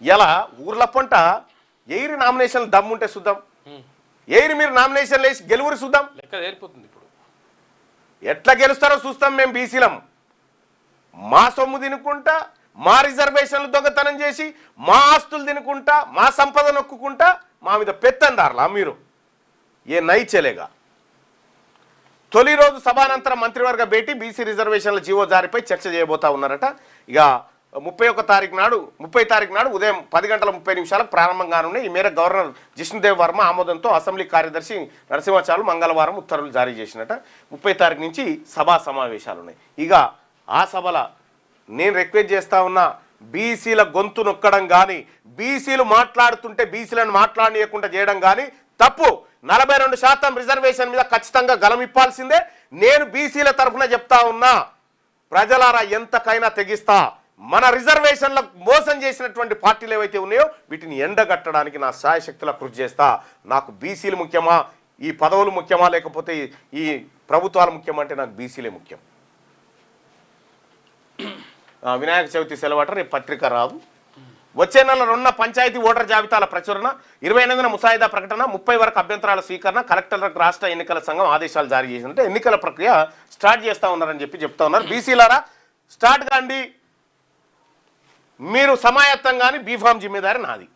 ఇలా ఊర్ల పంట ఎయిరి నామినేషన్లు దమ్ముంటే చూద్దాం, ఎయిరి మీరు నామినేషన్లు వేసి గెలువురు చూద్దాం. లెక్క తేలిపోతుంది ఇప్పుడు. ఎట్లా గెలుస్తారో చూస్తాం. మేము బీసీలం మా సొమ్ము తినుకుంటా, మా రిజర్వేషన్లు దొంగతనం చేసి, మా ఆస్తులు తినుకుంటా, మా సంపద నొక్కుంటా మా మీద పెత్తందారులా మీరు? ఏ నైచెలేగా. తొలి రోజు సభానంతరం మంత్రివర్గ భేటీ, బీసీ రిజర్వేషన్ల జీవో జారీపై చర్చ చేయబోతా ఉన్నారట. ఇక 30 తారీఖు నాడు ఉదయం 10:30 ప్రారంభం కానున్నాయి. ఈ మేరకు గవర్నర్ జిష్ణుదేవ్ వర్మ ఆమోదంతో అసెంబ్లీ కార్యదర్శి నరసింహాచార్యులు మంగళవారం ఉత్తర్వులు జారీ చేసినట. 30 తారీఖు నుంచి సభా సమావేశాలు ఉన్నాయి. ఇక ఆ సభల నేను రిక్వెస్ట్ చేస్తా ఉన్నా, బీసీల గొంతు నొక్కడం కానీ, బీసీలు మాట్లాడుతుంటే బీసీలను మాట్లాడనీయకుండా చేయడం కానీ తప్పు. 42% రిజర్వేషన్ మీద ఖచ్చితంగా గలమిప్పాల్సిందే. నేను బీసీల తరఫున చెప్తా ఉన్నా, ప్రజలారా ఎంతకైనా తెగిస్తా. మన రిజర్వేషన్ల మోసం చేసినటువంటి పార్టీలు ఏవైతే ఉన్నాయో వీటిని ఎండగట్టడానికి నా శాయశక్తుల కృషి చేస్తా. నాకు బీసీలు ముఖ్యమా, ఈ పదవులు ముఖ్యమా, లేకపోతే ఈ ప్రభుత్వాలు ముఖ్యమా అంటే నాకు బీసీలే ముఖ్యం. వినాయక చవితి సెలవట, రేపు పత్రిక రాదు. వచ్చే నెల 2న పంచాయతీ ఓటర్ జాబితాల ప్రచురణ, 28న ముసాయిదా ప్రకటన, 30 వరకు అభ్యంతరాల స్వీకరణ. కలెక్టర్లకు రాష్ట్ర ఎన్నికల సంఘం ఆదేశాలు జారీ చేసిందంటే ఎన్నికల ప్రక్రియ స్టార్ట్ చేస్తూ ఉన్నారని చెప్తా ఉన్నారు. బీసీలారా స్టార్ట్ కాండి, మీరు సమాయత్తం కానీ బీఫామ్ జిమ్మేదారి నాది.